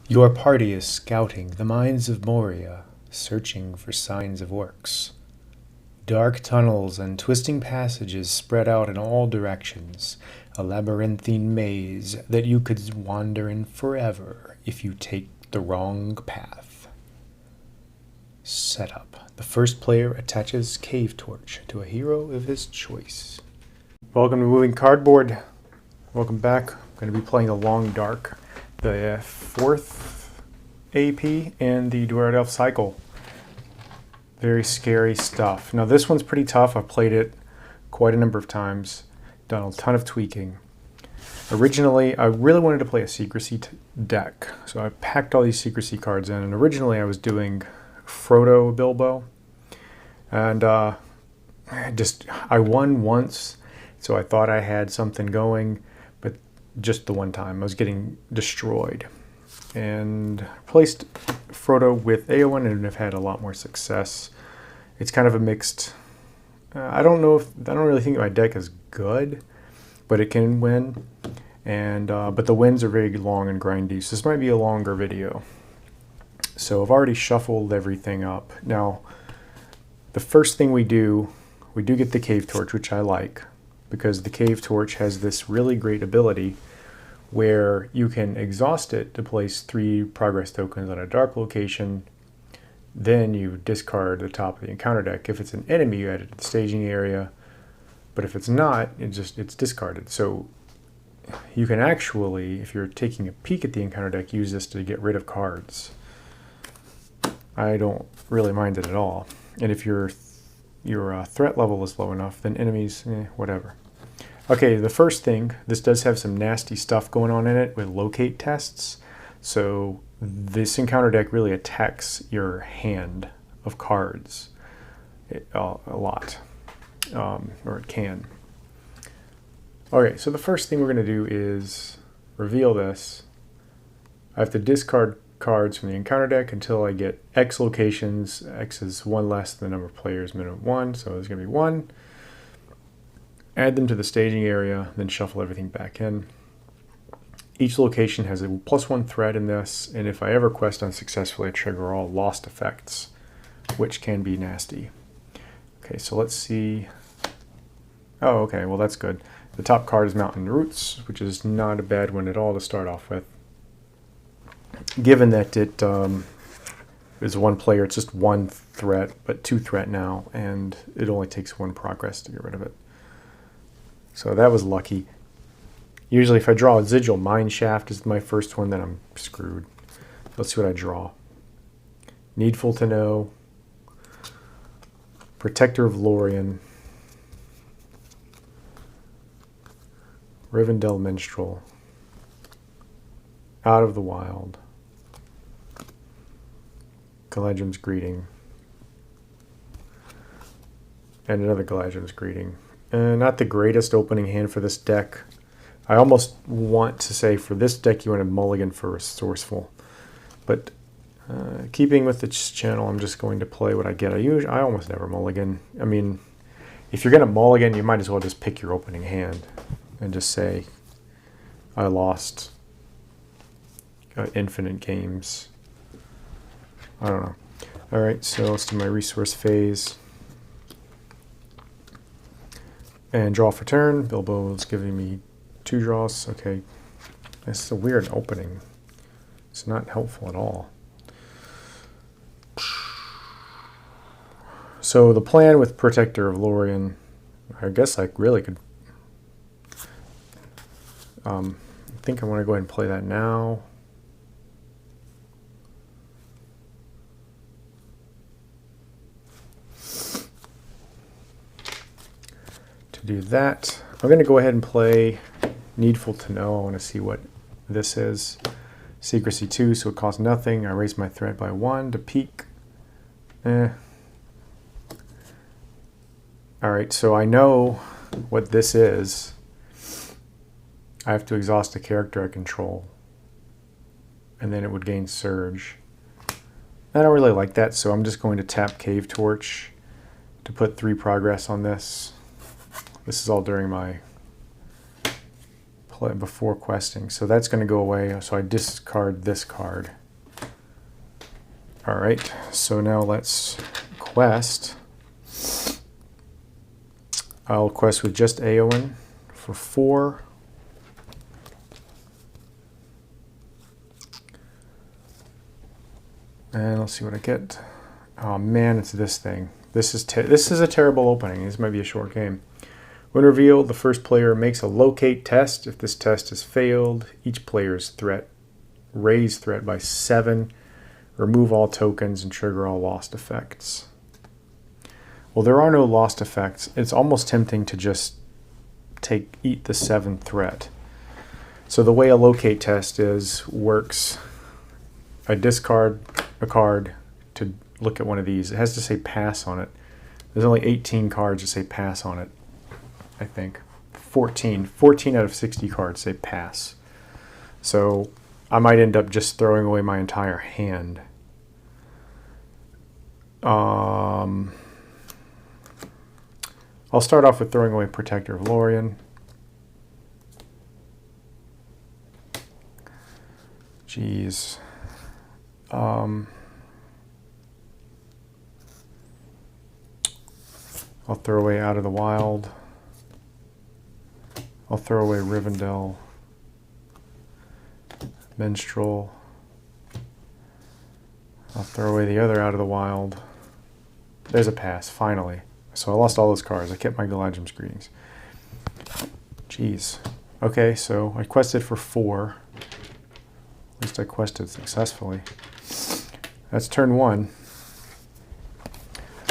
Your party is scouting the mines of Moria, searching for signs of orcs. Dark tunnels and twisting passages spread out in all directions, a labyrinthine maze that you could wander in forever if you take the wrong path. Setup. The first player attaches cave torch to a hero of his choice. Welcome to Moving Cardboard. Welcome back. I'm going to be playing the Long Dark, the 4th AP, and the Dwarrodelf Cycle. Very scary stuff. Now this one's pretty tough. I've played it quite a number of times, done a ton of tweaking. Originally, I really wanted to play a secrecy deck, so I packed all these secrecy cards in, and originally I was doing Frodo Bilbo, and I won once, so I thought I had something going, but just the one time I was getting destroyed, and replaced Frodo with Eowyn and have had a lot more success. It's kind of a mixed. I don't really think my deck is good, but it can win, and but the wins are very long and grindy. So this might be a longer video. So I've already shuffled everything up. Now, the first thing we do get the Cave Torch, which I like, because the Cave Torch has this really great ability where you can exhaust it to place 3 progress tokens on a dark location. Then you discard the top of the encounter deck. If it's an enemy, you add it to the staging area. But if it's not, it's discarded. So you can actually, if you're taking a peek at the encounter deck, use this to get rid of cards. I don't really mind it at all. And if your threat level is low enough, then enemies, whatever. Okay, the first thing, this does have some nasty stuff going on in it with locate tests. So this encounter deck really attacks your hand of cards a lot, or it can. Okay, so the first thing we're going to do is reveal this. I have to discard cards from the encounter deck until I get X locations. X is 1 less than the number of players, minimum 1, so there's going to be 1. Add them to the staging area, then shuffle everything back in. Each location has a +1 threat in this, and if I ever quest unsuccessfully, I trigger all lost effects, which can be nasty. Okay, so let's see. Oh, okay, well that's good. The top card is Mountain Roots, which is not a bad one at all to start off with. Given that it is 1 player, it's just 1 threat, but 2 threat now, and it only takes 1 progress to get rid of it. So that was lucky. Usually if I draw a Sigil Mineshaft as my first one, then I'm screwed. Let's see what I draw. Needful to Know, Protector of Lorien, Rivendell Minstrel, Out of the Wild, Galadrim's Greeting, and another Galadrim's Greeting. Not the greatest opening hand for this deck. I almost want to say for this deck you want to mulligan for Resourceful, but keeping with this channel, I'm just going to play what I get. I almost never mulligan. I mean, if you're going to mulligan, you might as well just pick your opening hand and just say, I lost infinite games. I don't know. All right, so let's do my resource phase. And draw for turn. Bilbo is giving me 2 draws. Okay, this is a weird opening. It's not helpful at all. So the plan with Protector of Lorien, I guess I really could. I think I want to go ahead and play that now. To do that, I'm going to go ahead and play Needful to Know. I want to see what this is. Secrecy 2, so it costs nothing. I raise my threat by 1 to peak. Alright, so I know what this is. I have to exhaust a character I control, and then it would gain Surge. I don't really like that, so I'm just going to tap Cave Torch to put 3 progress on this. This is all during my play before questing. So that's going to go away. So I discard this card. All right. So now let's quest. I'll quest with just Eowyn for 4. And let's see what I get. Oh man, it's this thing. This is a terrible opening. This might be a short game. When revealed, the first player makes a locate test. If this test is failed, each player's threat, raise threat by 7, remove all tokens, and trigger all lost effects. Well, there are no lost effects. It's almost tempting to just eat the 7th threat. So the way a locate test works, I discard a card to look at one of these. It has to say pass on it. There's only 18 cards that say pass on it, I think. 14 out of 60 cards say pass. So I might end up just throwing away my entire hand. I'll start off with throwing away Protector of Lorien. Jeez. I'll throw away Out of the Wild. I'll throw away Rivendell. Minstrel. I'll throw away the other Out of the Wild. There's a pass, finally. So I lost all those cards. I kept my Galadrim's Greetings. Jeez. Okay, so I quested for 4. At least I quested successfully. That's turn 1.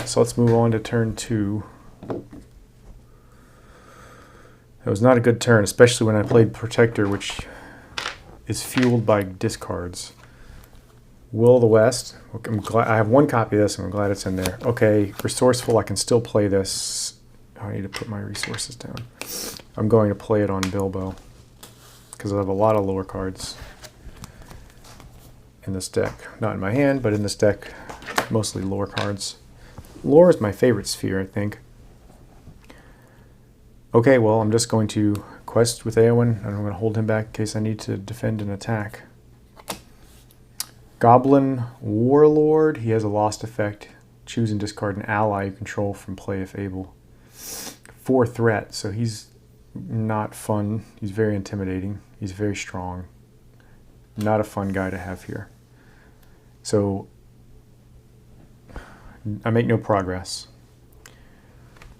So let's move on to turn 2. That was not a good turn, especially when I played Protector, which is fueled by discards. Will of the West. I'm glad I have 1 copy of this, and I'm glad it's in there. Okay, Resourceful. I can still play this. I need to put my resources down. I'm going to play it on Bilbo because I have a lot of lower cards in this deck. Not in my hand, but in this deck, mostly lore cards. Lore is my favorite sphere, I think. Okay, well, I'm just going to quest with Eowyn, and I'm going to hold him back in case I need to defend an attack. Goblin Warlord. He has a lost effect. Choose and discard an ally you control from play if able. 4 threat, so he's not fun. He's very intimidating. He's very strong. Not a fun guy to have here. So I make no progress.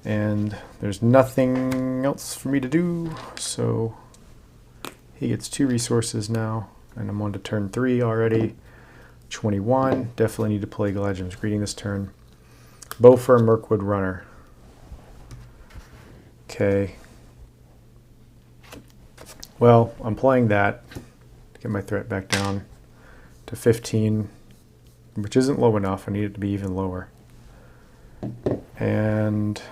And there's nothing else for me to do, so he gets 2 resources now, and I'm on to turn 3 already. 21. Definitely need to play Galadrim's Greeting this turn. Bowfur Mirkwood Runner. Okay. Well, I'm playing that to get my threat back down to 15, which isn't low enough. I need it to be even lower. And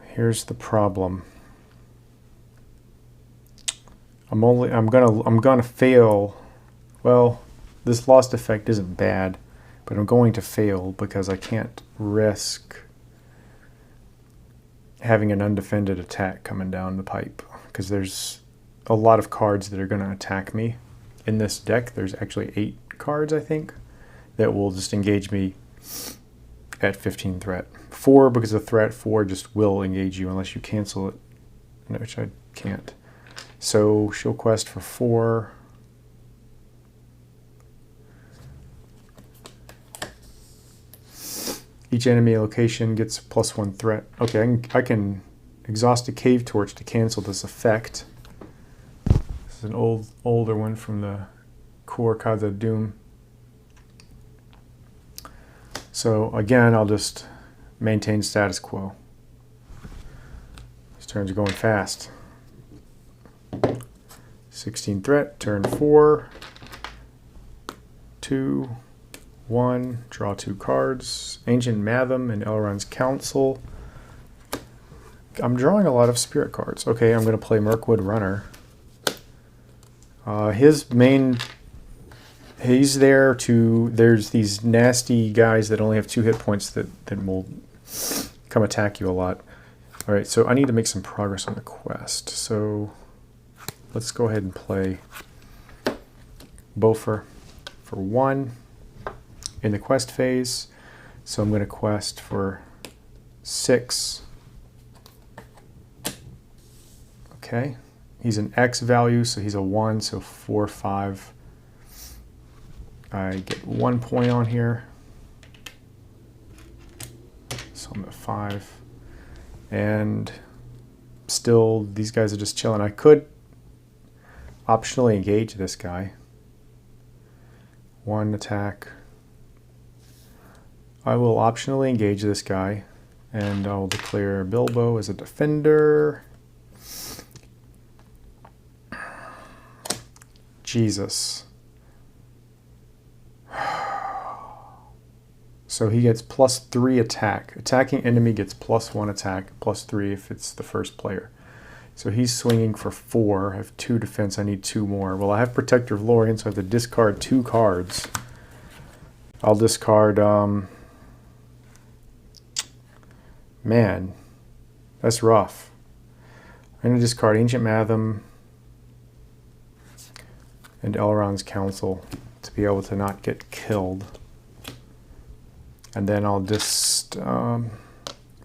here's the problem. I'm gonna fail. Well, this lost effect isn't bad, but I'm going to fail because I can't risk having an undefended attack coming down the pipe, because there's a lot of cards that are going to attack me in this deck. There's actually 8 cards, I think, that will just engage me at 15 threat. 4 because of threat. 4 just will engage you unless you cancel it, which I can't. So she'll quest for 4. Each enemy location gets +1 threat. Okay, I can exhaust a Cave Torch to cancel this effect. This is an older one from the core Cards of Doom. So again, I'll just maintain status quo. These turns are going fast. 16 threat, turn 4. 2, 1, draw 2 cards. Ancient Matham and Elrond's Council. I'm drawing a lot of spirit cards. Okay, I'm going to play Mirkwood Runner. He's there to, there's these nasty guys that only have 2 hit points that will come attack you a lot. All right, so I need to make some progress on the quest. So let's go ahead and play Bofer for 1 in the quest phase. So I'm going to quest for 6. Okay, he's an X value, so he's a 1, so 4, 5. I get 1 point on here. So I'm at 5. And still, these guys are just chilling. I could optionally engage this guy. 1 attack. I will optionally engage this guy, and I'll declare Bilbo as a defender. Jesus. So he gets +3 attack. Attacking enemy gets +1 attack, +3 if it's the first player. So he's swinging for 4. I have 2 defense. I need 2 more. Well, I have Protector of Lorien, so I have to discard 2 cards. I'll discard... Man, that's rough. I'm going to discard Ancient Matham and Elrond's Council to be able to not get killed. And then I'll just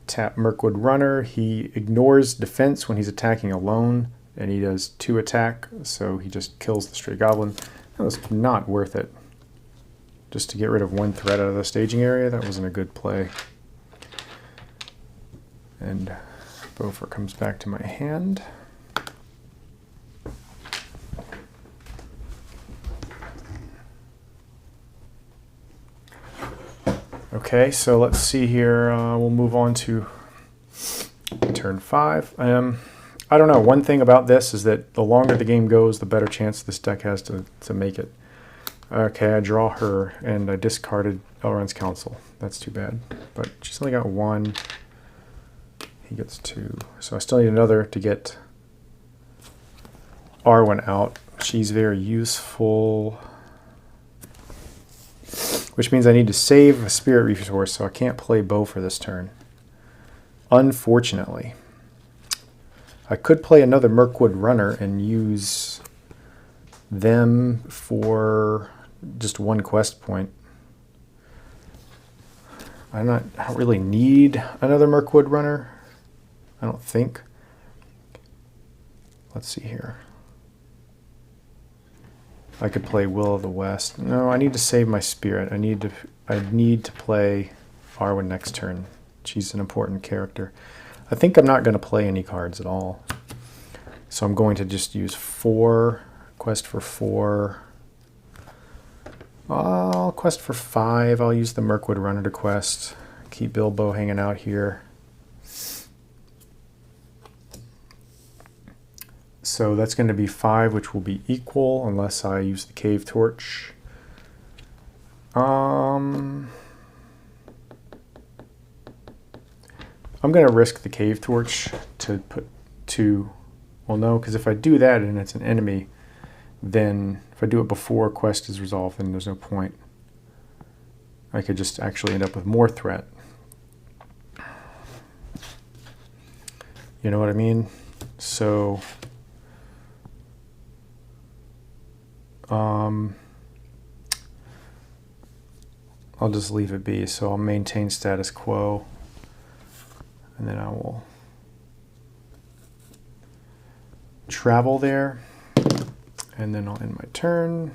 tap Mirkwood Runner. He ignores defense when he's attacking alone, and he does 2 attack, so he just kills the Stray Goblin. That was not worth it. Just to get rid of 1 threat out of the staging area, that wasn't a good play. And Bofer comes back to my hand. Okay, so let's see here. We'll move on to turn 5. I don't know. One thing about this is that the longer the game goes, the better chance this deck has to make it. Okay, I draw her, and I discarded Elrond's Council. That's too bad. But she's only got 1. He gets 2. So I still need another to get Arwen out. She's very useful. Which means I need to save a Spirit Resource, so I can't play Bow for this turn. Unfortunately. I could play another Mirkwood Runner and use them for just 1 quest point. I don't really need another Mirkwood Runner. I don't think. Let's see here. I could play Will of the West. No, I need to save my spirit. I need to play Arwen next turn. She's an important character. I think I'm not going to play any cards at all. So I'm going to just use 4, quest for 4. I'll quest for 5. I'll use the Mirkwood Runner to quest. Keep Bilbo hanging out here. So that's going to be 5, which will be equal unless I use the Cave Torch. I'm going to risk the Cave Torch to put 2. Well, no, because if I do that and it's an enemy, then if I do it before quest is resolved, then there's no point. I could just actually end up with more threat. You know what I mean? So... I'll just leave it be. So I'll maintain status quo, and then I will travel there, and then I'll end my turn.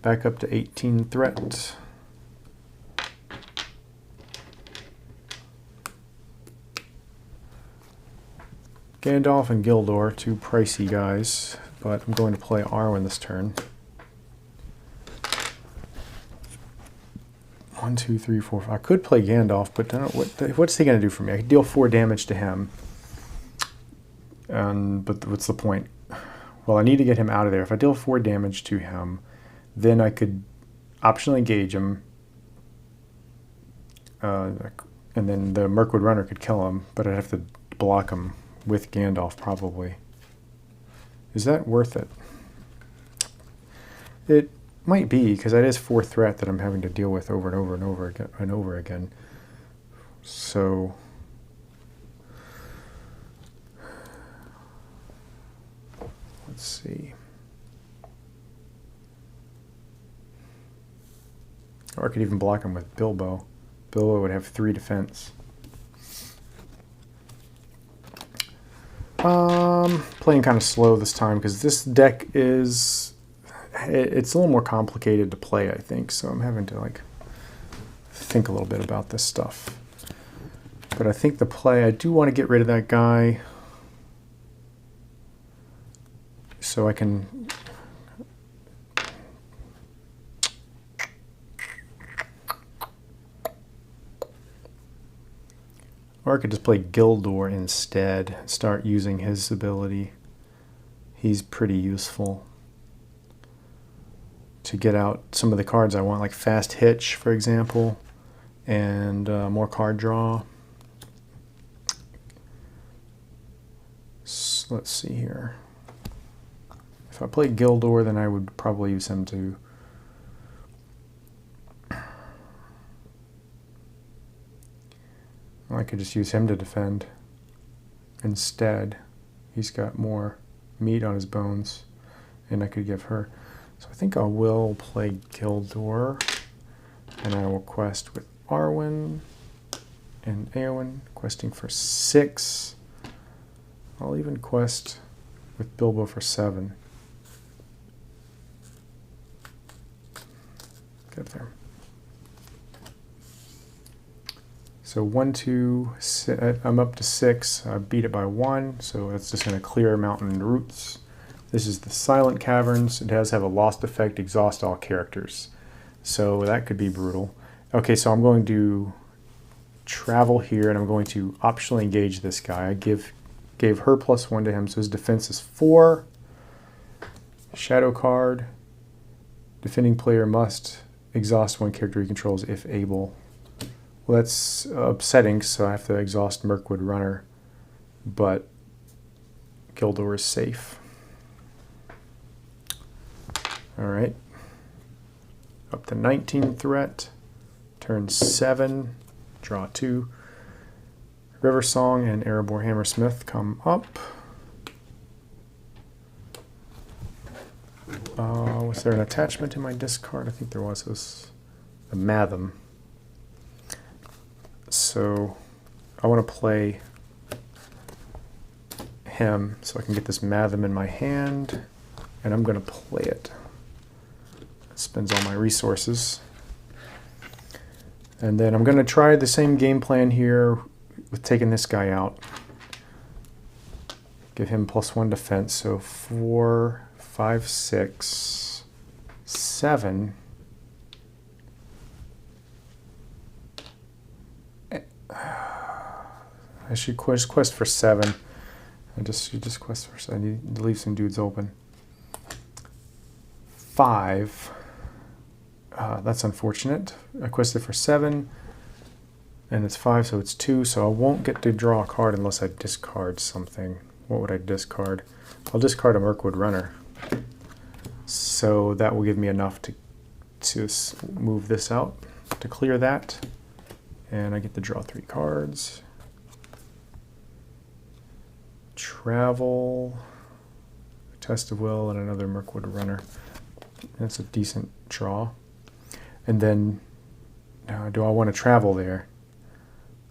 Back up to 18 threat. Gandalf and Gildor, 2 pricey guys, but I'm going to play Arwen this turn. 1, 2, 3, 4, 5. I could play Gandalf, but I don't know, what's he going to do for me? I could deal 4 damage to him. But what's the point? Well, I need to get him out of there. If I deal 4 damage to him, then I could optionally engage him. And then the Mirkwood Runner could kill him, but I'd have to block him with Gandalf probably. Is that worth it? It might be, because that is 4 threat that I'm having to deal with over and over and over again. So Let's see. Or I could even block him with Bilbo. Bilbo would have 3 defense. Playing kind of slow this time because this deck is... It's a little more complicated to play, I think. So I'm having to like think a little bit about this stuff. But I think the play, I do want to get rid of that guy. So I can... Or I could just play Gildor instead, start using his ability. He's pretty useful to get out some of the cards I want, like Fast Hitch, for example, and more card draw. So let's see here. If I play Gildor, then I would probably use him to... I could just use him to defend instead. He's got more meat on his bones, and I could give her. So I think I will play Gildor, and I will quest with Arwen and Eowyn, questing for 6. I'll even quest with Bilbo for 7. Get there. So 1, 2, I'm up to 6. I beat it by 1, so that's just going to clear mountain roots. This is the Silent Caverns. It does have a lost effect, exhaust all characters. So that could be brutal. Okay, so I'm going to travel here, and I'm going to optionally engage this guy. I gave her +1 to him, so his defense is 4. Shadow card. Defending player must exhaust 1 character he controls if able. Well, that's upsetting, so I have to exhaust Mirkwood Runner, but Gildor is safe. Alright. Up to 19 threat. Turn 7. Draw 2. River Song and Erebor Hammersmith come up. Was there an attachment in my discard? I think there was. It was a Matham. So I want to play him so I can get this Matham in my hand, and I'm going to play it. It spends all my resources. And then I'm going to try the same game plan here with taking this guy out. Give him +1 defense, so 4, 5, 6, 7. I should quest for 7. You just quest for 7. I need to leave some dudes open. 5. That's unfortunate. I quested for 7, and it's 5, so it's 2. So I won't get to draw a card unless I discard something. What would I discard? I'll discard a Mirkwood Runner. So that will give me enough to move this out to clear that, and I get to draw 3 cards. Travel, Test of Will, and another Mirkwood Runner. That's a decent draw. And then, do I want to travel there?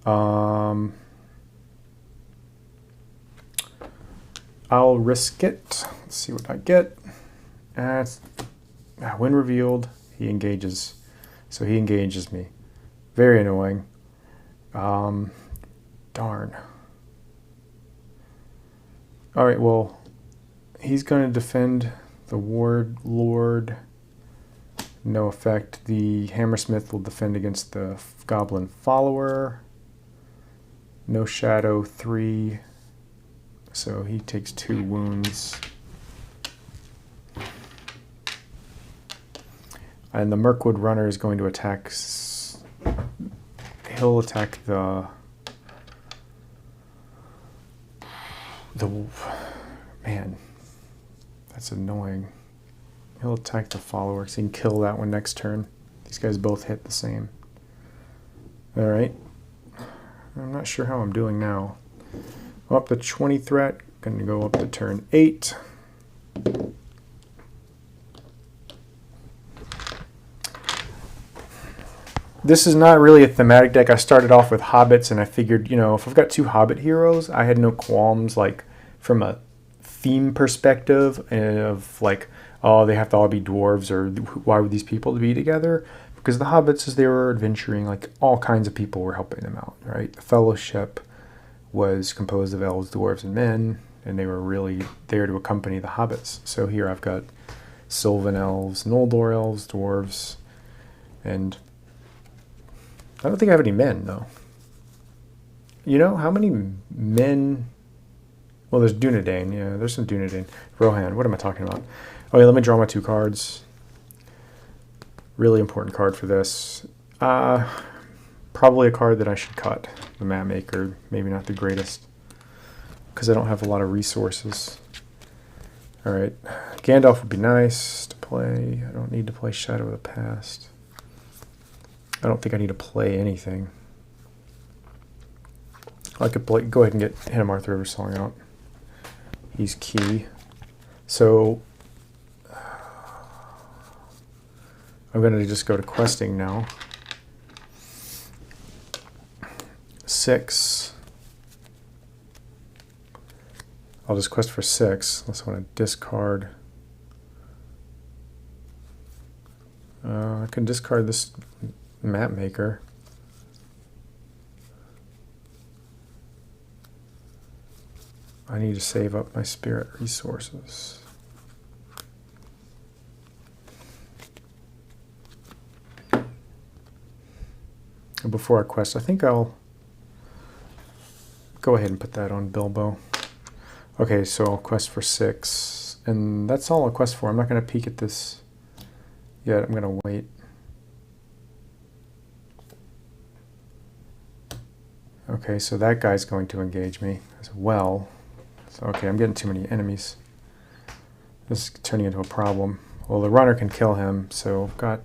I'll risk it. Let's see what I get. When revealed, he engages. So he engages me. Very annoying. Darn. Alright, well, he's going to defend the Ward Lord. No effect. The Hammersmith will defend against the Goblin Follower. No Shadow, 3. So he takes 2 wounds. And the Mirkwood Runner is going to attack. He'll attack the man. That's annoying. He'll attack the follower, so he can kill that one next turn. These guys both hit the same. Alright. I'm not sure how I'm doing now. I'm up to 20 threat. Going to go up to turn 8. this is not really a thematic deck. I started off with hobbits, and I figured, you know, if I've got 2 hobbit heroes, I had no qualms, like, from a theme perspective of, like, oh, they have to all be dwarves, or why would these people be together? Because the hobbits, as they were adventuring, like, all kinds of people were helping them out, right? The fellowship was composed of elves, dwarves, and men, and they were really there to accompany the hobbits. So here I've got Sylvan elves, Noldor elves, dwarves, and I don't think I have any men, though. You know, how many men... Well, there's Dunedain. Yeah, there's some Dunedain. Rohan, what am I talking about? Okay, let me draw my 2 cards. Really important card for this. Probably a card that I should cut. The Map Maker, maybe not the greatest, because I don't have a lot of resources. Alright, Gandalf would be nice to play. I don't need to play Shadow of the Past. I don't think I need to play anything. I could play, go ahead and get Hinamarth Riversong out. He's key. So I'm going to just go to questing now. 6. I'll just quest for 6. Unless I want to discard. I can discard this Map Maker. I need to save up my spirit resources. And before I quest, I think I'll go ahead and put that on Bilbo. Okay, so I'll quest for 6. And that's all I'll quest for. I'm not going to peek at this yet. I'm going to wait. Okay, so that guy's going to engage me as well. So, okay, I'm getting too many enemies. This is turning into a problem. Well, the runner can kill him, so I've got...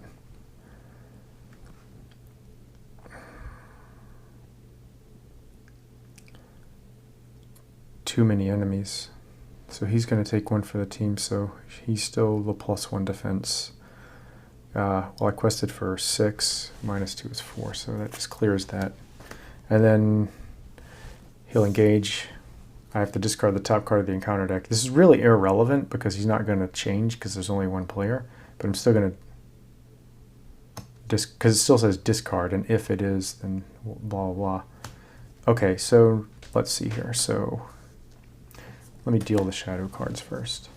too many enemies. So he's going to take 1 for the team, so he's still the +1 defense. Well, I quested for 6, -2 is 4, so that just clears that. And then he'll engage. I have to discard the top card of the encounter deck. This is really irrelevant because he's not going to change because there's only 1 player. But I'm still going to... because it still says discard, and if it is, then blah, blah, blah. Okay, so let's see here. So let me deal the shadow cards first.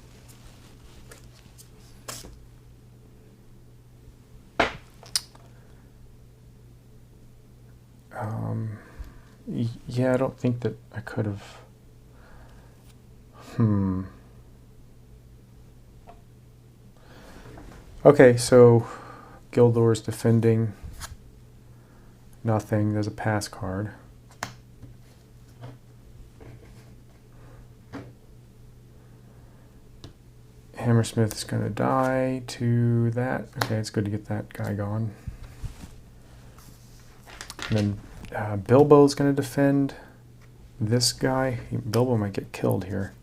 Yeah, I don't think that I could have... Okay, so Gildor's defending. Nothing. There's a pass card. Hammersmith is going to die to that. Okay, it's good to get that guy gone. And then Bilbo's going to defend this guy. Bilbo might get killed here.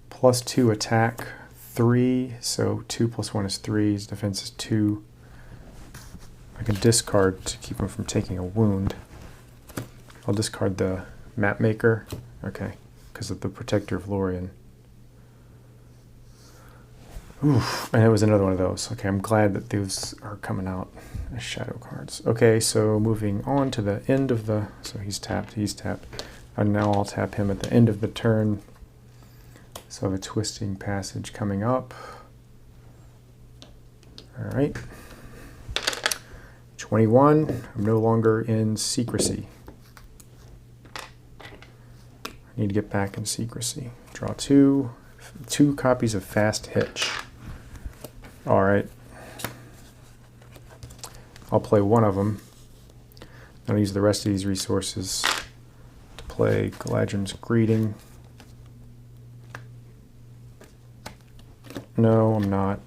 +2 attack, 3. So 2 + 1 is 3. His defense is 2. I can discard to keep him from taking a wound. I'll discard the Map Maker. Okay, because of the Protector of Lorien. Oof, and it was another one of those. Okay, I'm glad that those are coming out as shadow cards. Okay, so moving on to the end of the... So he's tapped, And now I'll tap him at the end of the turn. So I have a Twisting Passage coming up. Alright. 21. I'm no longer in secrecy. I need to get back in secrecy. Draw 2. 2 copies of Fast Hitch. Alright. I'll play one of them. I'll use the rest of these resources to play Galadrim's Greeting. No, I'm not.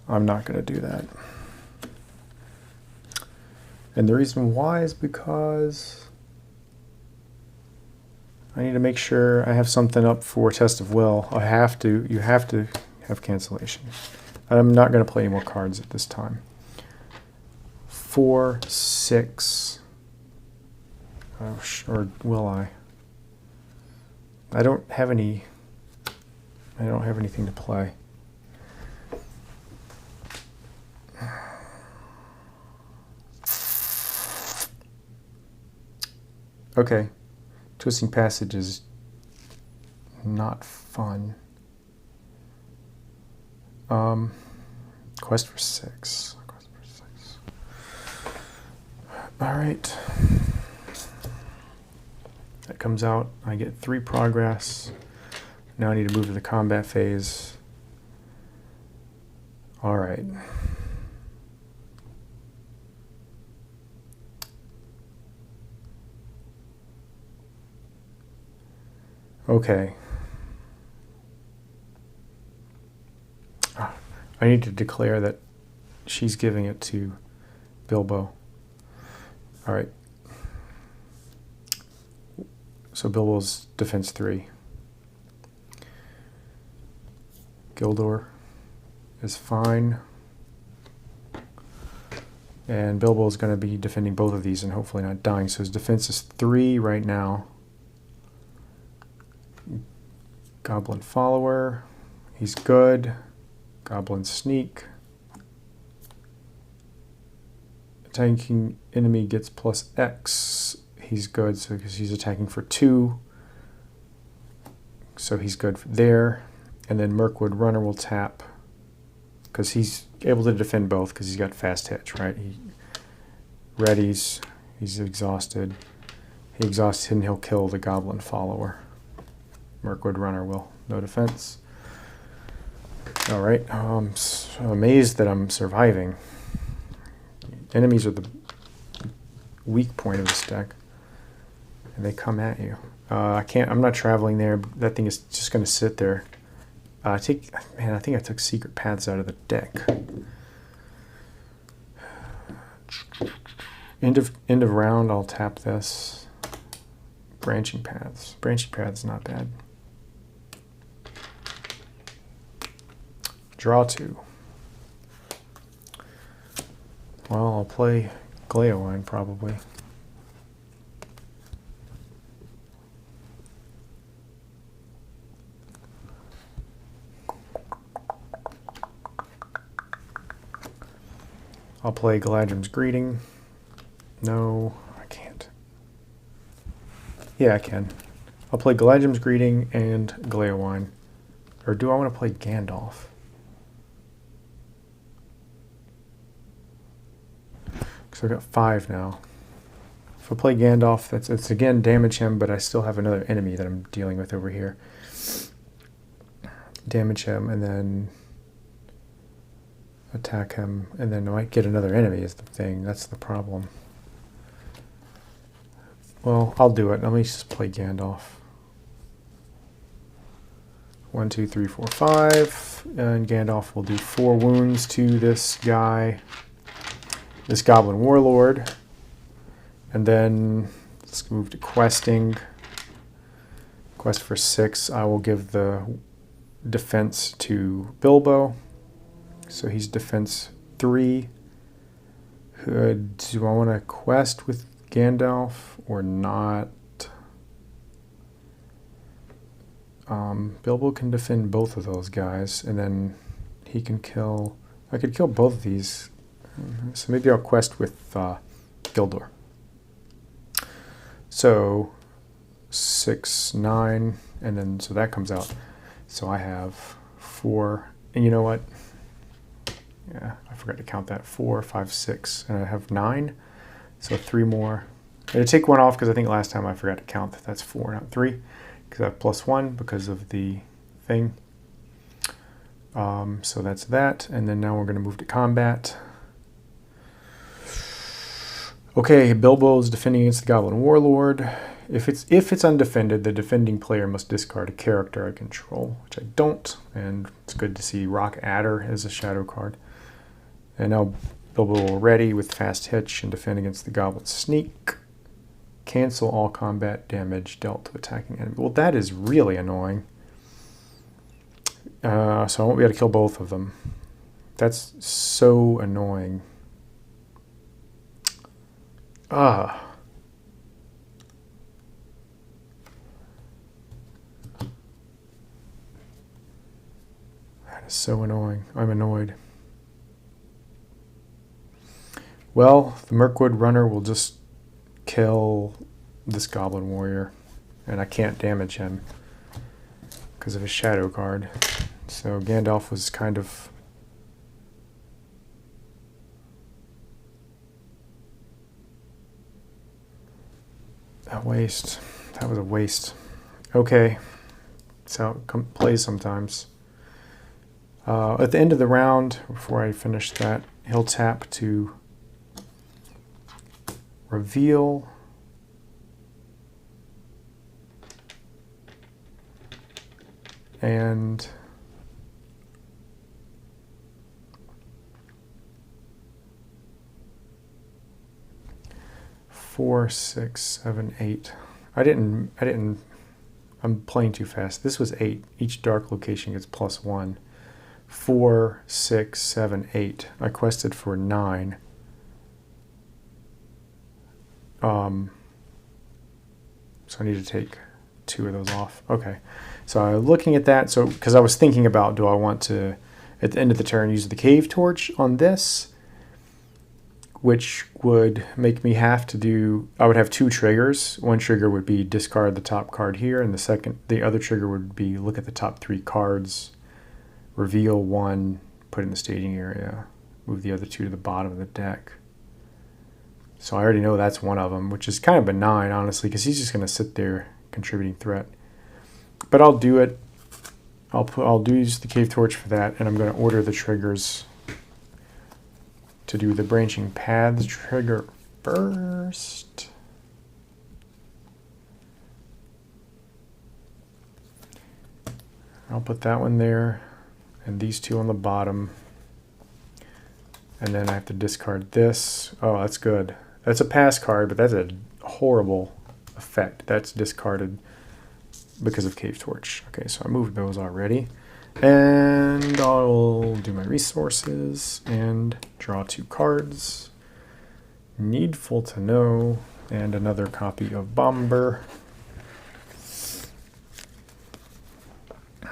I'm not going to do that. And the reason why is because I need to make sure I have something up for Test of Will. You have to have cancellation. I'm not going to play any more cards at this time. 4, 6. Or will I? I don't have any. I don't have anything to play. Okay. Twisting Passage is not fun. Quest for 6. Quest for 6. All right. That comes out. I get 3 progress. Now I need to move to the combat phase. All right. Okay. I need to declare that she's giving it to Bilbo. All right. So Bilbo's defense 3. Gildor is fine. And Bilbo's going to be defending both of these and hopefully not dying. So his defense is 3 right now. Goblin Follower. He's good. Goblin Sneak. Attacking enemy gets plus X. He's good, so because he's attacking for 2. So he's good there. And then Mirkwood Runner will tap because he's able to defend both because he's got fast hitch, right? He readies. He's exhausted. He exhausts and he'll kill the Goblin Follower. Mirkwood Runner will. No defense. All right. I'm so amazed that I'm surviving. Enemies are the weak point of this deck. And they come at you. I'm not traveling there. That thing is just going to sit there. I think I took Secret Paths out of the deck. End of round, I'll tap this. Branching Paths. Branching Paths is not bad. Draw 2. Well, I'll play Gleowine probably. I'll play Galadrim's Greeting. No, I can't. Yeah, I can. I'll play Galadrim's Greeting and Gleowine. Or do I want to play Gandalf? So I've got 5 now. If I play Gandalf, it's again damage him, but I still have another enemy that I'm dealing with over here. Damage him and then attack him, and then I might get another enemy is the thing. That's the problem. Well, I'll do it. Let me just play Gandalf. 1, 2, 3, 4, 5. And Gandalf will do 4 wounds to this guy. This Goblin Warlord. And then let's move to questing. Quest for 6. I will give the defense to Bilbo. So he's defense 3. Do I want to quest with Gandalf or not? Bilbo can defend both of those guys, and then he can kill... I could kill both of these. So maybe I'll quest with Gildor. So 6, 9, and then so that comes out. So I have 4, and you know what? Yeah, I forgot to count that. 4, 5, 6, and I have 9. So 3 more. I had to take 1 off because I think last time I forgot to count that that's 4, not 3. Because I have +1 because of the thing. So that's that. And then now we're going to move to combat. Okay, Bilbo's defending against the Goblin Warlord. If it's undefended, the defending player must discard a character I control, which I don't. And it's good to see Rock Adder as a shadow card. And now Bilbo will ready with fast hitch and defend against the Goblin Sneak. Cancel all combat damage dealt to attacking enemy. Well, that is really annoying. So I won't be able to kill both of them. That's so annoying. Ah. That is so annoying. I'm annoyed. Well, the Mirkwood Runner will just kill this Goblin Warrior, and I can't damage him because of his shadow card. So Gandalf was kind of a waste. That was a waste. Okay, that's how it plays sometimes. At the end of the round, before I finish that, he'll tap to reveal and 4, 6, 7, 8. I'm playing too fast. This was 8. Each dark location gets +1. 4, 6, 7, 8. I quested for 9. So I need to take 2 of those off. Okay. So looking at that, so because I was thinking about, do I want to, at the end of the turn, use the cave torch on this, which would make me have to do, I would have 2 triggers. One trigger would be discard the top card here, and the other trigger would be look at the top 3 cards, reveal 1, put it in the staging area, move the other 2 to the bottom of the deck. So I already know that's one of them, which is kind of benign, honestly, because he's just going to sit there contributing threat. But I'll do it. I'll use the cave torch for that, and I'm going to order the triggers to do the branching paths trigger first. I'll put that one there, and these 2 on the bottom. And then I have to discard this. Oh, that's good. That's a pass card, but that's a horrible effect. That's discarded because of Cave Torch. Okay, so I moved those already. And I'll do my resources and draw 2 cards. Needful to Know, and another copy of Bomber. I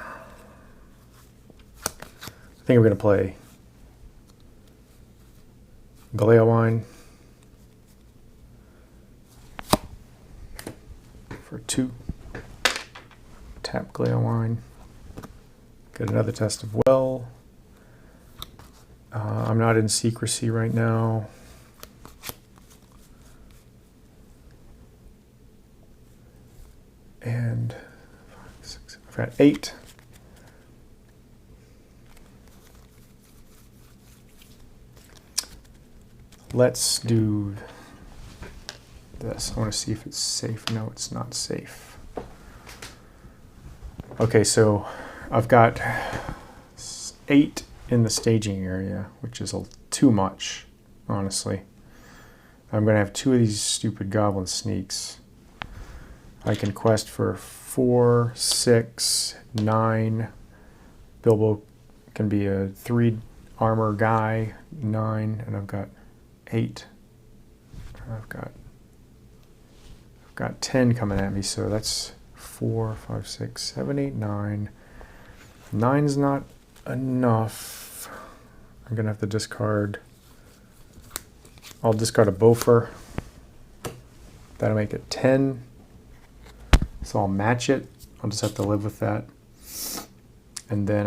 think I'm going to play Galeowine for 2. Tap Galeowine. Get another Test of Will. I'm not in secrecy right now. And 5, 6, I've got 8. Let's do this. I want to see if it's safe. No, it's not safe. Okay, so I've got 8 in the staging area, which is too much, honestly. I'm going to have 2 of these stupid goblin sneaks. I can quest for 4, 6, 9. Bilbo can be a 3 armor guy, 9, and I've got 8. I've got 10 coming at me, so that's 4, 5, 6, 7, 8, 9. 9's not enough. I'm gonna have to discard. I'll discard a Bofur. That'll make it 10. So I'll match it. I'll just have to live with that. And then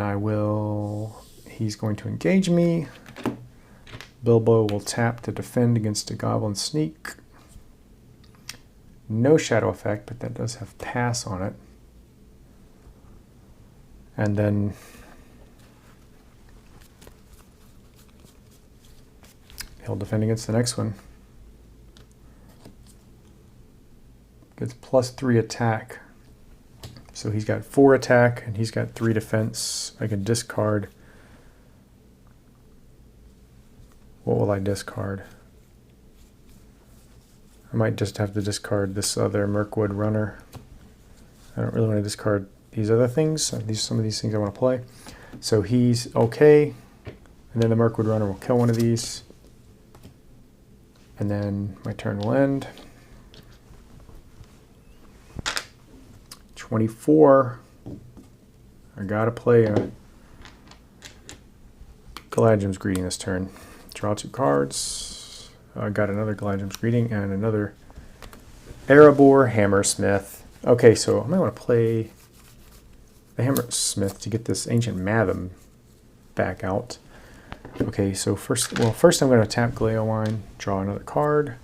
he's going to engage me. Bilbo will tap to defend against a goblin sneak. No shadow effect, but that does have pass on it. And then he'll defend against the next one. Gets +3 attack. So he's got 4 attack and he's got 3 defense. I can discard. What will I discard? I might just have to discard this other Mirkwood Runner. I don't really want to discard these other things. Some of these things I want to play. So he's okay. And then the Mirkwood Runner will kill one of these. And then my turn will end. 24. I gotta play a Galadrim's Greeting this turn. Draw 2 cards. I got another Galadrim's Greeting and another Erebor Hammersmith. Okay, so I might want to play the Hammersmith to get this Ancient Matham back out. Okay, so first I'm going to tap Gleowine, draw another card.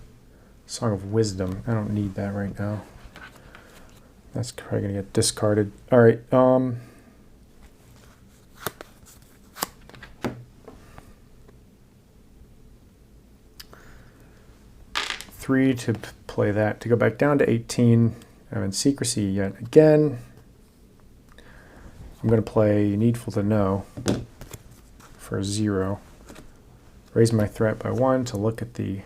Song of Wisdom. I don't need that right now. That's probably going to get discarded. All right. 3 to play that. To go back down to 18. I'm in Secrecy yet again. I'm going to play Needful to Know for 0. Raise my threat by 1 to look at the...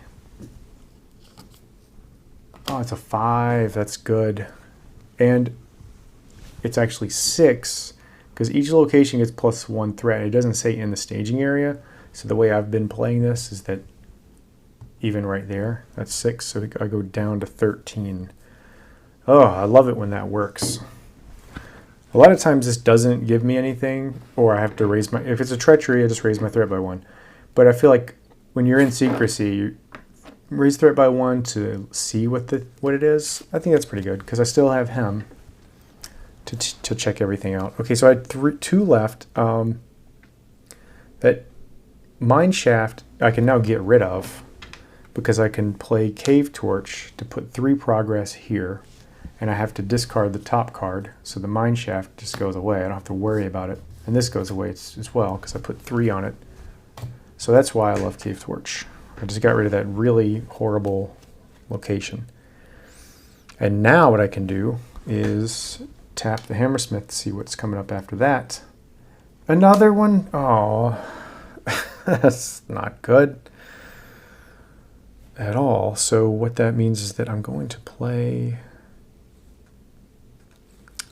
Oh, it's a 5. That's good. And it's actually 6, because each location gets +1 threat. It doesn't say in the staging area. So the way I've been playing this is that even right there, that's 6. So I go down to 13. Oh, I love it when that works. A lot of times this doesn't give me anything, or I have to raise my... If it's a treachery, I just raise my threat by 1. But I feel like when you're in Secrecy, you raise threat by 1 to see what it is. I think that's pretty good, because I still have him to check everything out. Okay, so I had 2 left. That Mine Shaft I can now get rid of, because I can play Cave Torch to put 3 progress here. And I have to discard the top card, so the Mine Shaft just goes away. I don't have to worry about it. And this goes away as well, because I put 3 on it. So that's why I love Cave Torch. I just got rid of that really horrible location. And now what I can do is tap the Hammersmith to see what's coming up after that. Another one? Oh, that's not good at all. So what that means is that I'm going to play...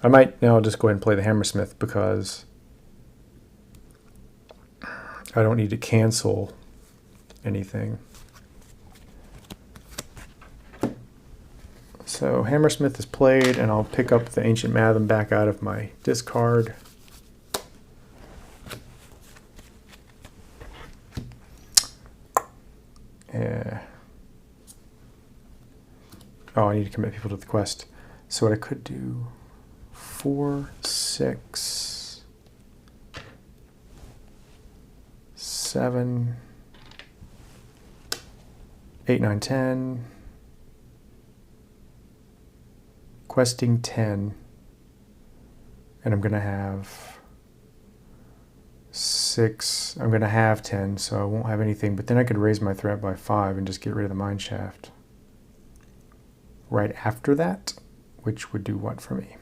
I might now just go ahead and play the Hammersmith, because I don't need to cancel anything. So Hammersmith is played, and I'll pick up the Ancient Matham back out of my discard. Yeah. Oh, I need to commit people to the quest. So what I could do... 4, 6, 7, 8, 9, 10, questing 10, and I'm going to have 6, I'm going to have 10, so I won't have anything, but then I could raise my threat by 5 and just get rid of the Mine Shaft right after that, which would do what for me?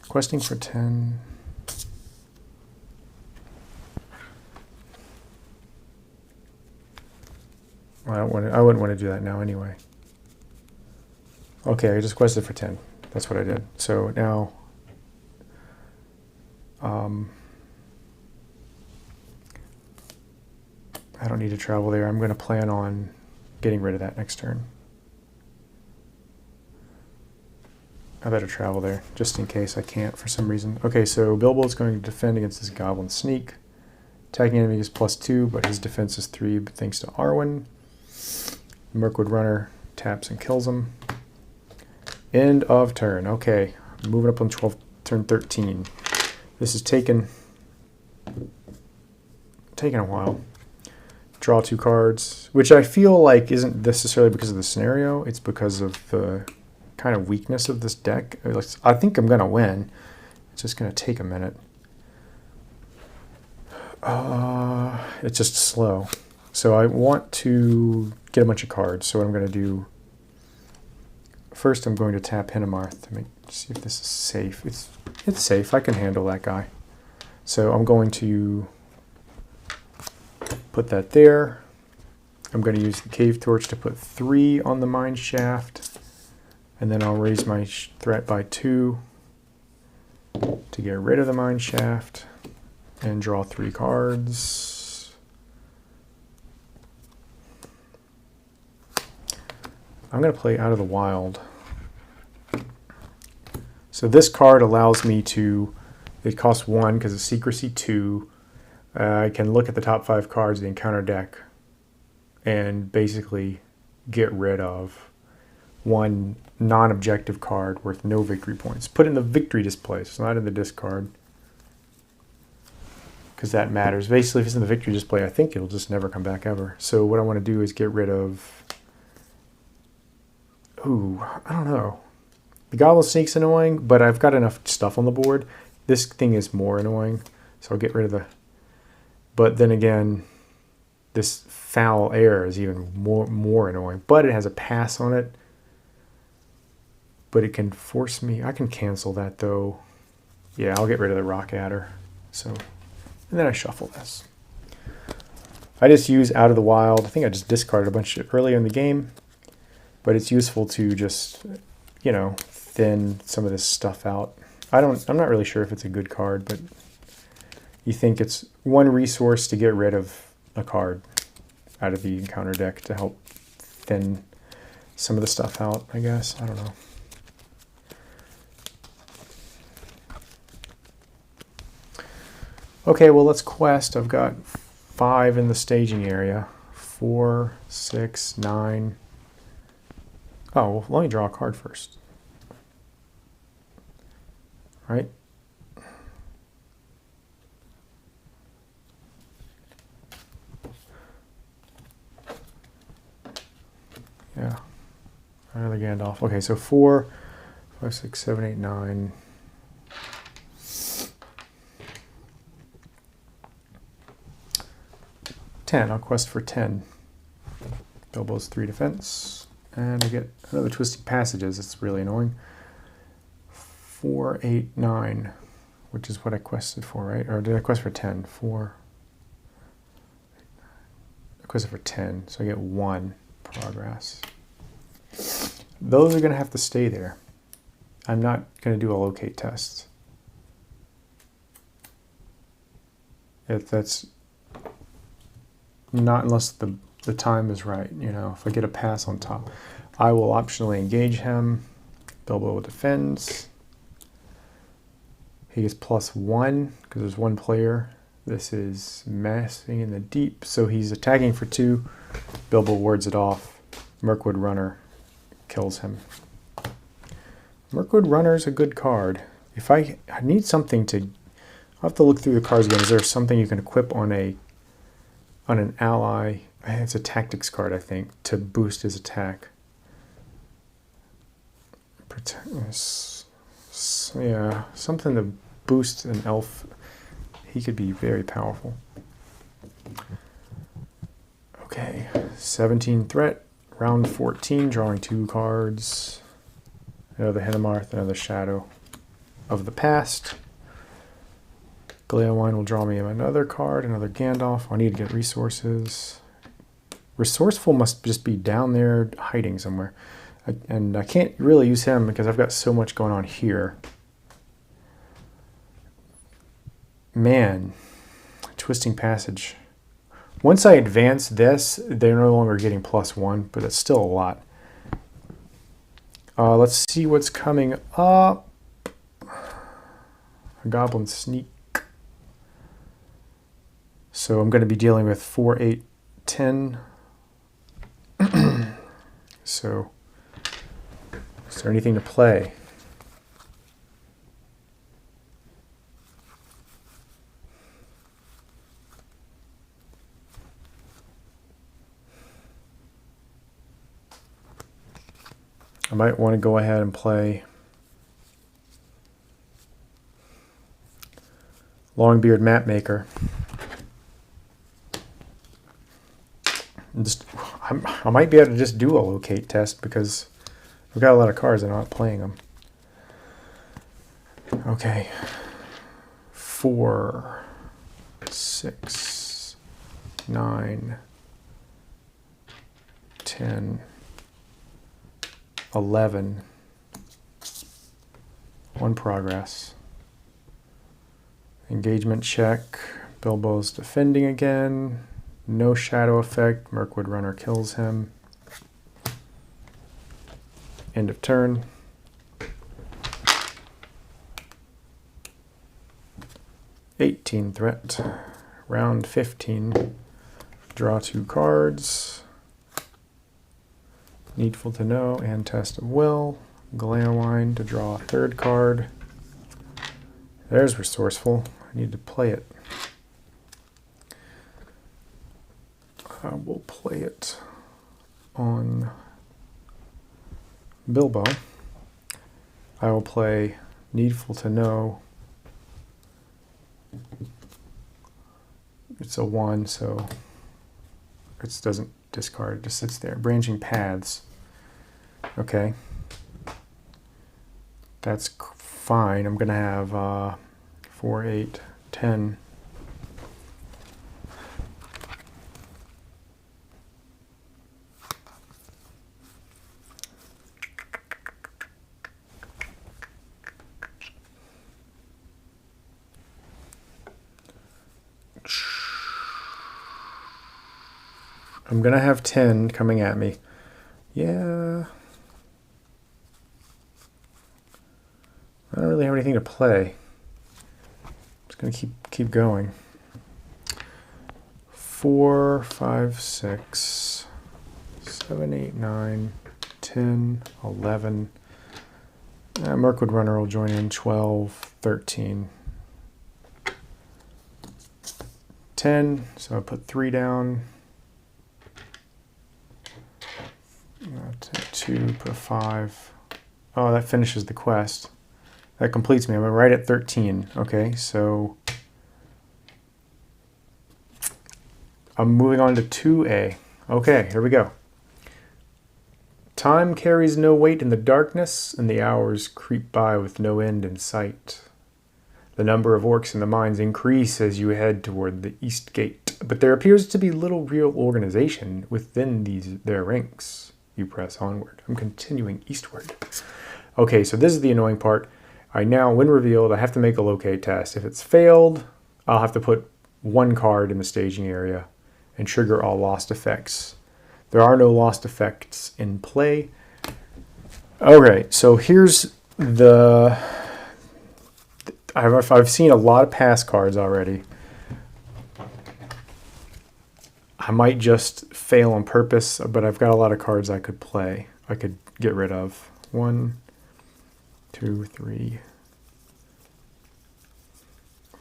Questing for 10. Well, I wouldn't want to do that now anyway. Okay, I just quested for 10. That's what I did. So now, I don't need to travel there. I'm going to plan on getting rid of that next turn. I better travel there, just in case I can't for some reason. Okay, so Bilbo's going to defend against this Goblin Sneak. Attacking enemy is +2, but his defense is 3, but thanks to Arwen. Mirkwood Runner taps and kills him. End of turn. Okay, moving up on turn 13. This is taking a while. Draw 2 cards, which I feel like isn't necessarily because of the scenario, it's because of the kind of weakness of this deck. I think I'm going to win. It's just going to take a minute. It's just slow. So I want to get a bunch of cards. So what I'm going to do, first I'm going to tap Hinemarth to see if this is safe. It's safe. I can handle that guy. So I'm going to put that there. I'm going to use the Cave Torch to put 3 on the Mine Shaft. And then I'll raise my threat by 2. to get rid of the mine shaft and draw 3 cards. I'm going to play Out of the Wild. So this card allows me to, it costs 1 because it's secrecy 2. I can look at the top 5 cards of the encounter deck and basically get rid of 1 non-objective card worth no victory points. Put it in the victory display, so it's not in the discard, because that matters. Basically, if it's in the victory display, I think it'll just never come back ever. So what I want to do is get rid of, ooh, I don't know. The Goblin Sneak's annoying, but I've got enough stuff on the board. This thing is more annoying, so I'll get rid of the, but then again, this Foul Air is even more annoying, but it has a pass on it. But it can force me, I can cancel that though. Yeah, I'll get rid of the Rock Adder. So, and then I shuffle this. I just use Out of the Wild. I think I just discarded a bunch earlier in the game, but it's useful to just, you know, thin some of this stuff out. I'm not really sure if it's a good card, but you think it's 1 resource to get rid of a card out of the encounter deck to help thin some of the stuff out, I guess. I don't know. Okay, well, let's quest. I've got 5 in the staging area. 4, 6, 9. Oh, well, let me draw a card first. Right? Yeah. Another Gandalf. Okay, so 4, 5, 6, 7, 8, 9. 10. I'll quest for 10. Bilbo's 3 defense. And I get another Twisting Passages. It's really annoying. 4, 8, 9. Which is what I quested for, right? Or did I quest for 10? 4. I quested for 10. So I get 1 progress. Those are going to have to stay there. I'm not going to do a locate test. That's not unless the time is right, you know. If I get a pass on top, I will optionally engage him. Bilbo defends. He gets +1 because there's 1 player. This is Massing in the Deep, so he's attacking for 2. Bilbo wards it off. Mirkwood Runner kills him. Mirkwood Runner is a good card. If I need something to, I'll have to look through the cards again. Is there something you can equip on an ally? It's a tactics card, I think, to boost his attack. Yeah, something to boost an elf. He could be very powerful. Okay, 17 threat. Round 14, drawing 2 cards. Another Henemarth, another Shadow of the Past. Galeowine will draw me another card, another Gandalf. I need to get resources. Resourceful must just be down there hiding somewhere. And I can't really use him because I've got so much going on here. Man, Twisting Passage. Once I advance this, they're no longer getting +1, but it's still a lot. Let's see what's coming up. A Goblin Sneak. So I'm going to be dealing with 4, 8, 10. So, is there anything to play? I might want to go ahead and play Longbeard Mapmaker. I might be able to just do a locate test because I've got a lot of cards and I'm not playing them. Okay. 4, 6, 9, 10, 11. 1 progress. Engagement check. Bilbo's defending again. No shadow effect. Mirkwood Runner kills him. End of turn. '18 threat. Round 15. Draw 2 cards. Needful to Know and Test of Will. Glamwine to draw a 3rd card. There's Resourceful. I need to play it. I will play it on Bilbo. I will play Needful to Know. It's a 1, so it doesn't discard, it just sits there. Branching Paths. Okay. That's fine. I'm going to have 4, 8, 10. I'm going to have 10 coming at me. Yeah. I don't really have anything to play. Just going to keep going. 4, 5, 6, 7, 8, 9, 10, 11. Mirkwood Runner will join in 12, 13. 10, so I put 3 down. 2, put 5. Oh, that finishes the quest. That completes me. I'm right at 13. Okay, so I'm moving on to 2A. Okay, here we go. Time carries no weight in the darkness, and the hours creep by with no end in sight. The number of orcs in the mines increase as you head toward the east gate, but there appears to be little real organization within their ranks. You press onward. I'm continuing eastward. Okay, so this is the annoying part. When revealed, I have to make a locate test. If it's failed, I'll have to put 1 card in the staging area and trigger all lost effects. There are no lost effects in play. Okay, so here's the... I've seen a lot of pass cards already. I might just fail on purpose, but I've got a lot of cards I could play. I could get rid of. 1, 2, 3,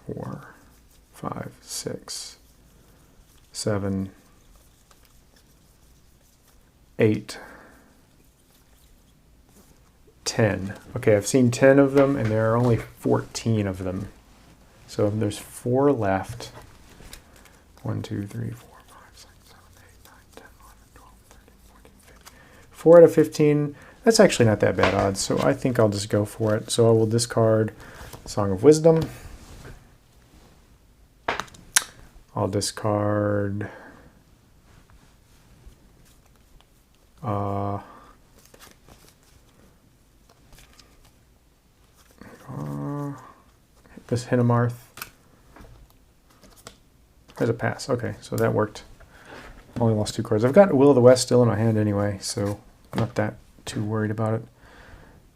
4, 5, 6, 7, 8, 10. Okay, I've seen 10 of them, and there are only 14 of them. So there's 4 left. 1, 2, 3, 4, 5, 6, 7, 8, 9, 10, 11, 12, 13, 14, 15. 4 out of 15. That's actually not that bad odds, so I think I'll just go for it. So I will discard Song of Wisdom. I'll discard this Hinnamarth. There's a pass. Okay, so that worked. Only lost 2 cards. I've got Will of the West still in my hand anyway, so I'm not that too worried about it.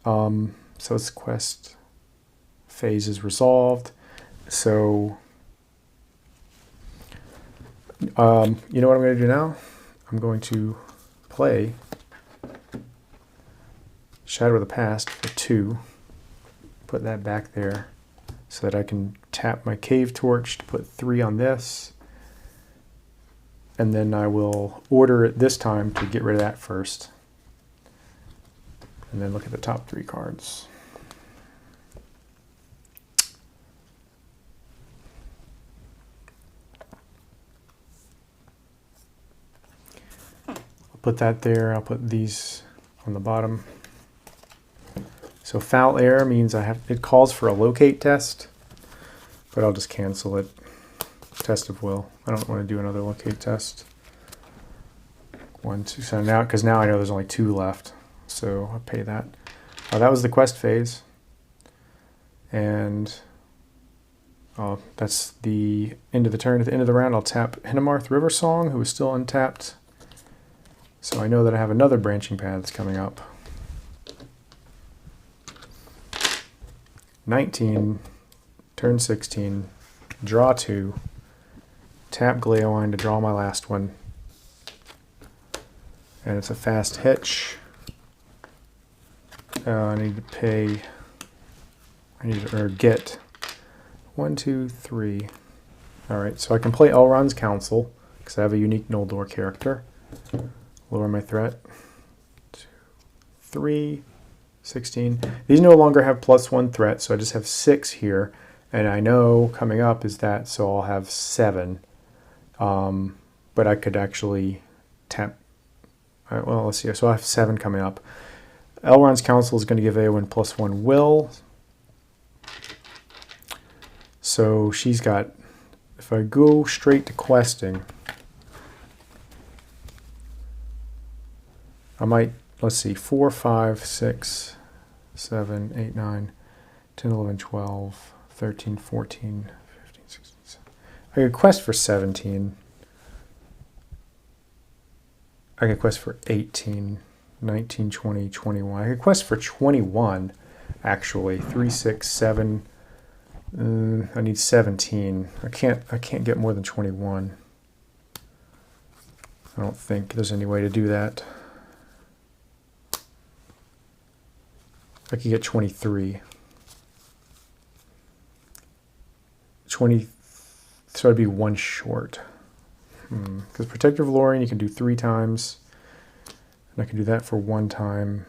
So this quest phase is resolved. So you know what I'm going to do now? I'm going to play Shadow of the Past for 2. Put that back there so that I can tap my Cave Torch to put 3 on this. And then I will order it this time to get rid of that first. And then look at the top 3 cards. I'll put that there. I'll put these on the bottom. So foul air means it calls for a locate test, but I'll just cancel it. Test of Will. I don't want to do another locate test. 1, 2, so now, because now I know there's only 2 left, so I'll pay that. That was the quest phase, and That's the end of the turn. At the end of the round, I'll tap Hinnemarth Riversong, who is still untapped. So I know that I have another branching path that's coming up. 19, turn 16, draw 2, tap Gleowine to draw my last one. And it's a fast hitch. I need to pay, get 1, 2, 3. Alright, so I can play Elrond's Council, because I have a unique Noldor character. Lower my threat. 2, 3, 16. These no longer have +1 threat, so I just have 6 here. And I know coming up is that, so I'll have 7. But I could actually tap. Well, let's see. So I have 7 coming up. Elrond's Council is going to give Eowyn +1 will. So she's got, if I go straight to questing, I might, let's see, 4, 5, 6, 7, 8, 9, 10, 11, 12, 13, 14, 15, 16, 17. I could quest for 17. I could quest for 18, 19, 20, 21. I could quest for 21, actually. 3, 6, 7. I need 17. I can't get more than 21. I don't think there's any way to do that. I could get 23. 20, so I'd be 1 short. Because Protector Valorian you can do 3 times. And I can do that for 1 time.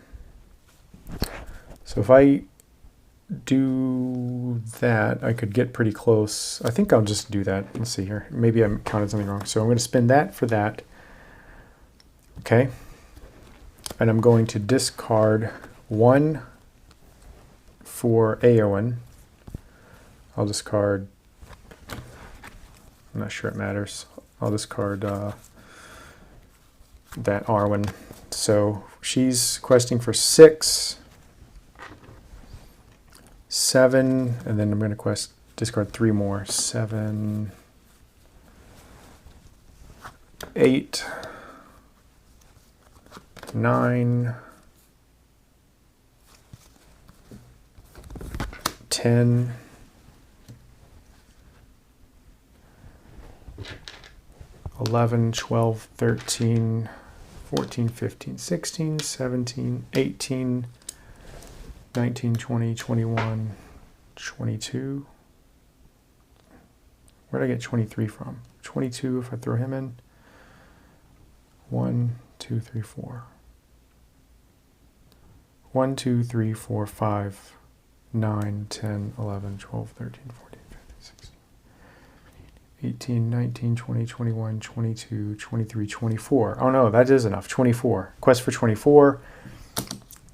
So if I do that, I could get pretty close. I think I'll just do that. Let's see here. Maybe I counted something wrong. So I'm going to spend that for that. Okay. And I'm going to discard 1 for Eowyn. I'll discard, I'm not sure it matters. I'll discard that Arwen. So she's questing for 6, 7, and then I'm going to discard 3 more. 7, 8, 9, 10, 11, 12, 13, 14, 15, 16, 17, 18, 19, 20, 21, 22. Where did I get 23 from? 22 if I throw him in. 1, 2, 3, 4. 1, 2, 3, 4, 5, 9, 10, 11, 12, 13, 14, 15, 16, 18, 19, 20, 21, 22, 23, 24. Oh no, that is enough. 24. Quest for 24.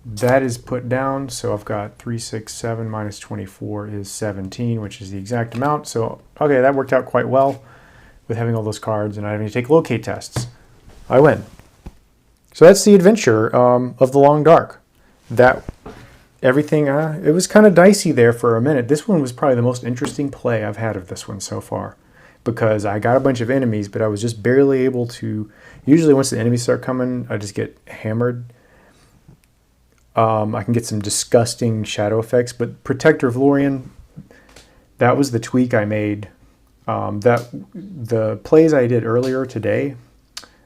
That is put down, so I've got 3, 6, 7 minus 24 is 17, which is the exact amount. So, okay, that worked out quite well with having all those cards, and I having to take locate tests. I win. So that's the adventure of the Long Dark. That everything, it was kind of dicey there for a minute. This one was probably the most interesting play I've had of this one so far, because I got a bunch of enemies, but I was just barely able to. Usually once the enemies start coming, I just get hammered. I can get some disgusting shadow effects, but Protector of Lorien, that was the tweak I made. The plays I did earlier today,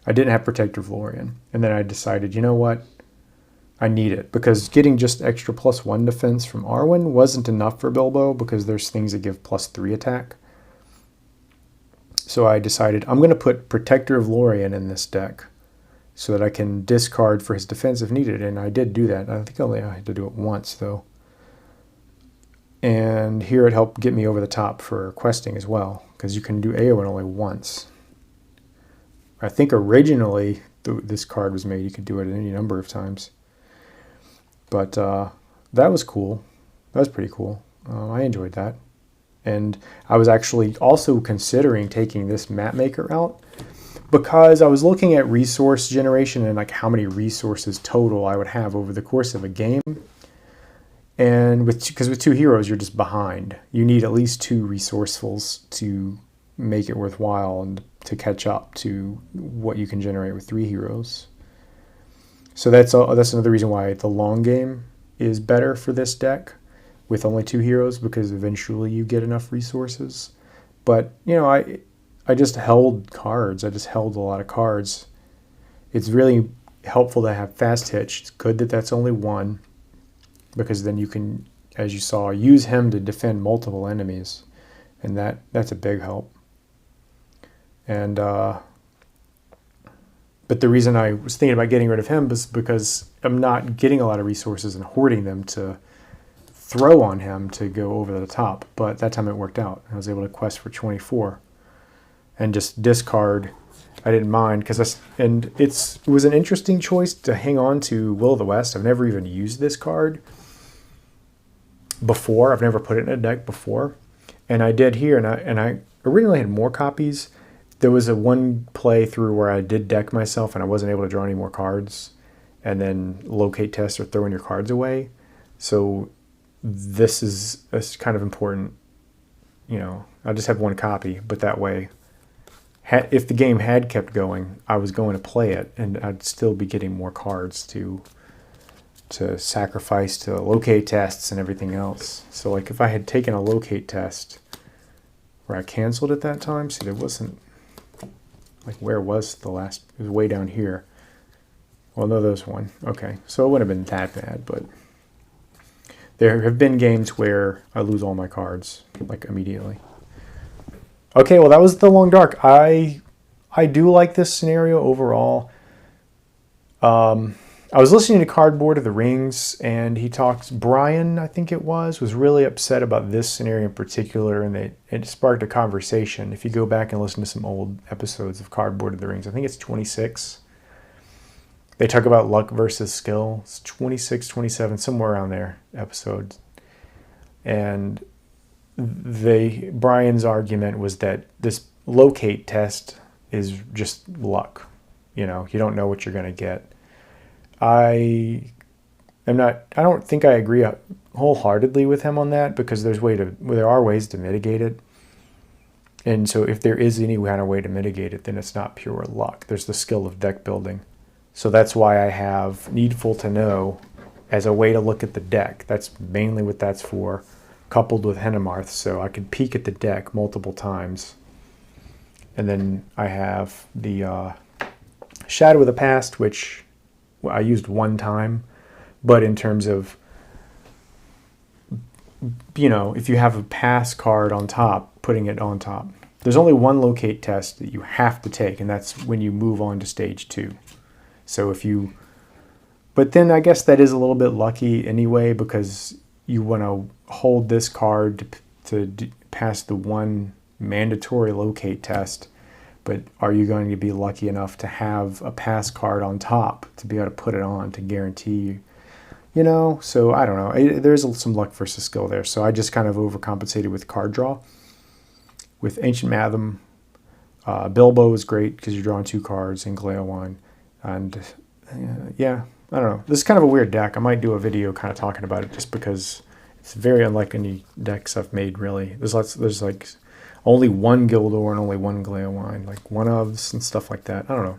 I didn't have Protector of Lorien. And then I decided, you know what? I need it, because getting just extra +1 defense from Arwen wasn't enough for Bilbo, because there's things that give +3 attack. So I decided I'm going to put Protector of Lorien in this deck so that I can discard for his defense if needed, and I did do that. I think I only had to do it once, though. And here it helped get me over the top for questing as well, because you can do Eowyn only once. I think originally this card was made, you could do it any number of times. But that was cool. That was pretty cool. I enjoyed that. And I was actually also considering taking this map maker out, because I was looking at resource generation and like how many resources total I would have over the course of a game. And because with 2 heroes, you're just behind. You need at least 2 resourcefuls to make it worthwhile and to catch up to what you can generate with 3 heroes. So that's another reason why the long game is better for this deck with only 2 heroes, because eventually you get enough resources. But, you know, I just held cards. I just held a lot of cards. It's really helpful to have fast hitch. It's good that that's only 1, because then you can, as you saw, use him to defend multiple enemies, and that's a big help. And but the reason I was thinking about getting rid of him was because I'm not getting a lot of resources and hoarding them to throw on him to go over the top. But that time it worked out. I was able to quest for 24 and just discard. I didn't mind, because it was an interesting choice to hang on to Will of the West. I've never even used this card before. I've never put it in a deck before, and I did here. And I originally had more copies. There was a one playthrough where I did deck myself and I wasn't able to draw any more cards, and then locate test or throwing your cards away. So this is kind of important. You know, I just have 1 copy, but that way, if the game had kept going, I was going to play it, and I'd still be getting more cards to sacrifice to locate tests and everything else. So like if I had taken a locate test where I canceled at that time, see, there wasn't, like, where was the last, it was way down here. Well, no, there's one. Okay, so it wouldn't have been that bad, but there have been games where I lose all my cards, like, immediately. Okay, well, that was the Long Dark. I do like this scenario overall. I was listening to Cardboard of the Rings, and he talked, Brian, I think it was really upset about this scenario in particular, and it sparked a conversation. If you go back and listen to some old episodes of Cardboard of the Rings, I think it's 26. They talk about luck versus skill. It's 26, 27, somewhere around there, episodes. And Brian's argument was that this locate test is just luck. You know, you don't know what you're going to get. I don't think I agree wholeheartedly with him on that, because there are ways to mitigate it. And so if there is any kind of way to mitigate it, then it's not pure luck. There's the skill of deck building. So that's why I have Needful to Know as a way to look at the deck. That's mainly what that's for, coupled with Henemarth, so I can peek at the deck multiple times. And then I have the Shadow of the Past, which I used 1 time, but in terms of, you know, if you have a pass card on top, putting it on top. There's only 1 locate test that you have to take, and that's when you move on to stage 2. So but then I guess that is a little bit lucky anyway, because you want to hold this card to pass the 1 mandatory locate test. But are you going to be lucky enough to have a pass card on top to be able to put it on to guarantee you know? So I don't know. There's some luck versus skill there. So I just kind of overcompensated with card draw. With Ancient Matham, Bilbo is great because you're drawing 2 cards in Gleowine. And yeah, I don't know. This is kind of a weird deck. I might do a video kind of talking about it, just because it's very unlike any decks I've made, really. There's like only 1 Gildor and only 1 Gleowine, like 1-ofs and stuff like that. I don't know.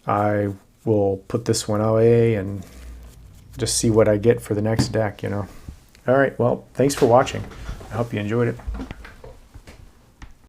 I will put this one away and just see what I get for the next deck, you know. All right, well, thanks for watching. I hope you enjoyed it.